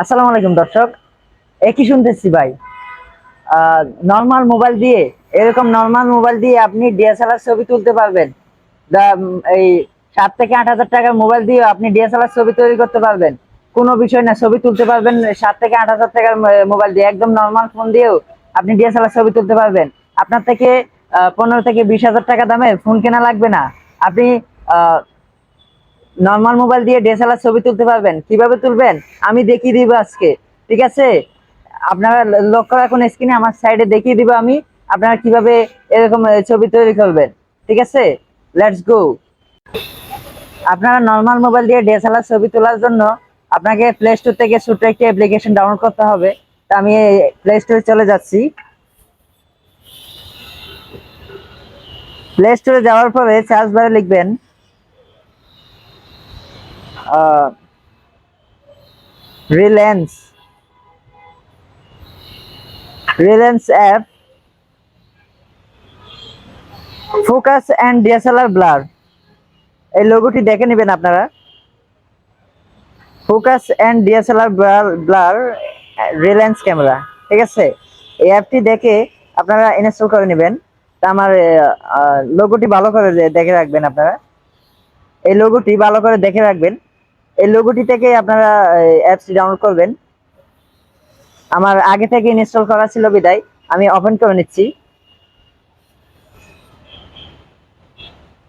আসসালামু আলাইকুম দর্শক। একই শুনতেছি ভাই, নর্মাল মোবাইল দিয়ে, এরকম নর্মাল মোবাইল দিয়ে আপনি ডিএসএলআর ছবি তুলতে পারবেন। এই 7 থেকে 8 হাজার টাকার মোবাইল দিয়ে আপনি ডিএসএলআর ছবি তৈরি করতে পারবেন। কোনো বিষয় না, ছবি তুলতে পারবেন 7 থেকে 8 হাজার টাকার মোবাইল দিয়ে। একদম নর্মাল ফোন দিয়েও আপনি ডিএসএলআর ছবি তুলতে পারবেন। আপনার থেকে 15 থেকে 20 হাজার টাকা দামে ফোন কেনা লাগবে না। আপনি নর্মাল মোবাইল দিয়ে ডিএসএলআর ছবি তুলতে পারবেন। কিভাবে তুলবেন আমি দেখিয়ে দিব আজকে, ঠিক আছে? আপনারা লক্ষ্য রাখুন স্ক্রিনে, আমার সাইডে দেখিয়ে দিব আমি আপনারা কিভাবে এরকম ছবি তৈরি করবেন, ঠিক আছে? Let's go. আপনারা নর্মাল মোবাইল দিয়ে ডিএসএলআর ছবি তোলার জন্য আপনাকে প্লে স্টোর থেকে ছোট্ট একটি অ্যাপ্লিকেশন ডাউনলোড করতে হবে। তো আমি প্লে স্টোরে চলে যাচ্ছি। প্লে স্টোরে যাওয়ার পরে সার্চ বারে লিখবেন Reliance Reliance app focus and DSLR blur. এই লোগোটি দেখে নেবেন আপনারা। Focus and DSLR blur Reliance camera, ঠিক আছে? এই অ্যাপটি দেখে আপনারা ইনস্টল করে নেবেন। তা আমার লোগোটি ভালো করে দেখে রাখবেন আপনারা। এই লোগোটি ভালো করে দেখে রাখবেন। এই লোগোটি থেকে আপনারা অ্যাপসটি ডাউনলোড করবেন। আমার আগে থেকে ইনস্টল করা ছিল বিদায় আমি ওপেন করে নিচ্ছি।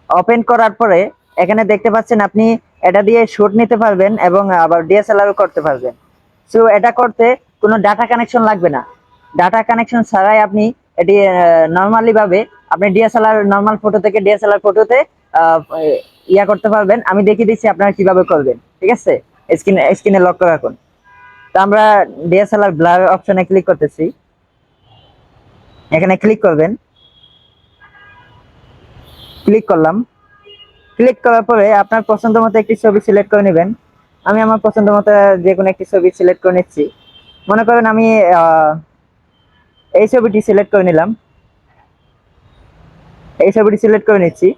ওপেন করার পরে এখানে দেখতে পাচ্ছেন আপনি এটা দিয়ে শুট নিতে পারবেন এবং আবার ডিএসএলআরও করতে পারবেন। সো এটা করতে কোনো ডাটা কানেকশন লাগবে না। ডাটা কানেকশন ছাড়াই আপনি এটি নর্মালি ভাবে আপনি ডিএসএলআর নর্মাল ফটো থেকে ডিএসএলআর ফটোতে ইয়া করতে পারবেন। আমি দেখিয়ে দিচ্ছি আপনারা কিভাবে করবেন, ঠিক আছে? স্ক্রিনে লক্ষ্য রাখুন। তো আমরা ডিএসএলআর ব্লার অপশনে ক্লিক করতেছি। এখানে ক্লিক করবেন। ক্লিক করলাম। ক্লিক করার পরে আপনার পছন্দ মতো একটি ছবি সিলেক্ট করে নেবেন। আমি আমার পছন্দ মতো যে কোনো একটি ছবি সিলেক্ট করে নিচ্ছি। মনে করেন আমি এই ছবিটি সিলেক্ট করে নিলাম। এই ছবিটি সিলেক্ট করে নিচ্ছি।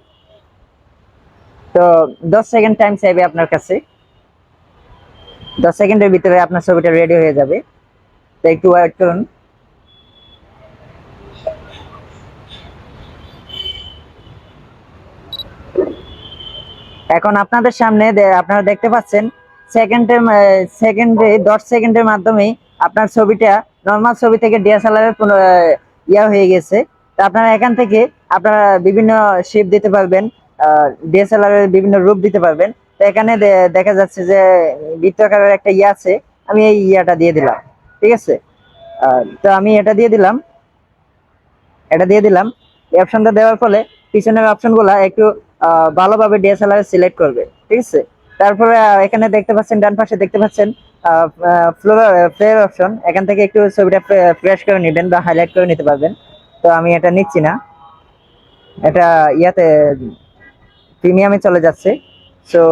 তো 10 সেকেন্ড টাইম চাইবে আপনার কাছে। 10 সেকেন্ডের ভিতরে আপনার ছবিটা রেডি হয়ে যাবে। তো একটু ওয়েট করুন। এখন আপনাদের সামনে আপনারা দেখতে পাচ্ছেন সেকেন্ডে 10 সেকেন্ডের মাধ্যমে আপনার ছবিটা নর্মাল ছবি থেকে ডিএসএলআর এর ইয়া হয়ে গেছে। তো আপনারা এখান থেকে আপনারা বিভিন্ন শেপ দিতে পারবেন, ডিএসএলআর এর বিভিন্ন রূপ দিতে পারবেন। তো এখানে দেখা যাচ্ছে যে বৃত্তাকারের একটা ইয়া আছে, আমি এই ইয়াটা দিয়ে দিলাম, ঠিক আছে? তো আমি এটা দিয়ে দিলাম। এই অপশনটা দেওয়ার ফলে পিছনের অপশনগুলো একটু ভালোভাবে ডিএসএলআর সিলেক্ট করবে, ঠিক আছে? তারপরে এখানে দেখতে পাচ্ছেন, ডান পাশে দেখতে পাচ্ছেন ফ্লেয়ার অপশন। এখান থেকে একটু ছবিটা ফ্রেশ করে নেবেন বা হাইলাইট করে নিতে পারবেন। তো আমি এটা নিচ্ছি না, এটা ইয়াতে প্রিমিয়ামে চলে যাচ্ছে। সো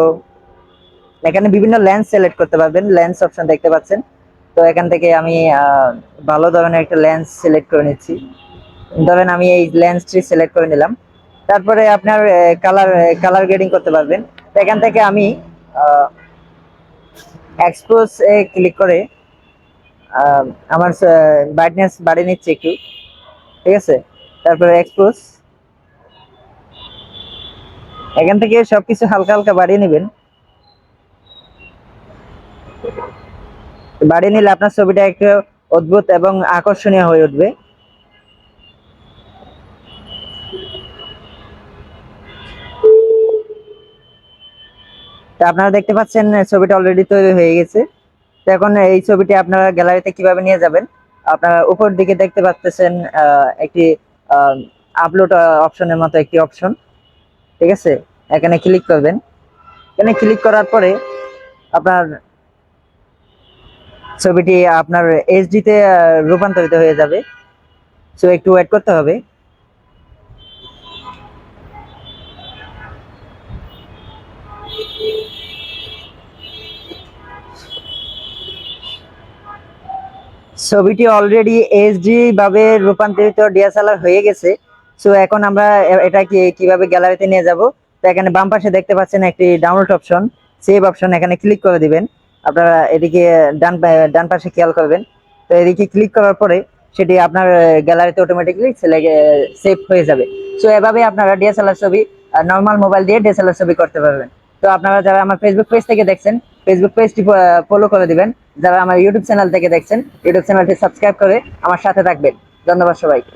এখানে বিভিন্ন লেন্স সিলেক্ট করতে পারবেন, লেন্স অপশন দেখতে পাচ্ছেন। তো এখান থেকে আমি ভালো ধরনের একটা লেন্স সিলেক্ট করে নিচ্ছি। ধরেন আমি এই লেন্সটি সিলেক্ট করে নিলাম। তারপরে আপনার কালার গ্রেডিং করতে পারবেন। তো এখান থেকে আমি এক্সপোজ এ ক্লিক করে আমার ব্রাইটনেস বাড়িয়ে নিচ্ছি একটু, ঠিক আছে? তারপরে এক্সপোজ, এখান থেকে সবকিছু হালকা হালকা বাড়িয়ে নেবেন। বাড়িয়ে নিলে আপনার ছবিটা একটু অদ্ভুত এবং আকর্ষণীয় হয়ে উঠবে। তো আপনারা দেখতে পাচ্ছেন ছবিটা অলরেডি তৈরি হয়ে গেছে। তো এখন এই ছবিটি আপনারা গ্যালারিতে কিভাবে নিয়ে যাবেন, আপনারা উপর দিকে দেখতে পাচ্ছেন একটি আপলোড অপশনের মতো একটি অপশন, ঠিক আছে? এখানে ক্লিক করবেন। এখানে ক্লিক করার পরে আপনার ছবিটি আপনার এইচডি তে রূপান্তরিত হয়ে যাবে। সো একটু ওয়েট করতে হবে। ছবিটি অলরেডি এইচডি ভাবে রূপান্তরিত ডিএসএলআর হয়ে গেছে। সো এখন আমরা এটা কিভাবে গ্যালারিতে নিয়ে যাব। তো এখানে বাম পাশে দেখতে পাচ্ছেন একটি ডাউনলোড অপশন, সেভ অপশন, এখানে ক্লিক করে দিবেন। আপনারা এদিকে ডান পাশে খেয়াল করবেন। তো এদিকে ক্লিক করার পরে সেটি আপনার গ্যালারিতে অটোমেটিক্যালি সেভ হয়ে যাবে। সো এভাবে আপনারা ডিএসএলআর ছবি নর্মাল মোবাইল দিয়ে ডিএসএলআর ছবি করতে পারবেন। তো আপনারা যারা আমার ফেসবুক পেজ থেকে দেখছেন, ফেসবুক পেজটি ফলো করে দিবেন। যারা আমার ইউটিউব চ্যানেল থেকে দেখছেন, ইউটিউব চ্যানেলটি সাবস্ক্রাইব করে আমার সাথে থাকবেন। ধন্যবাদ সবাইকে।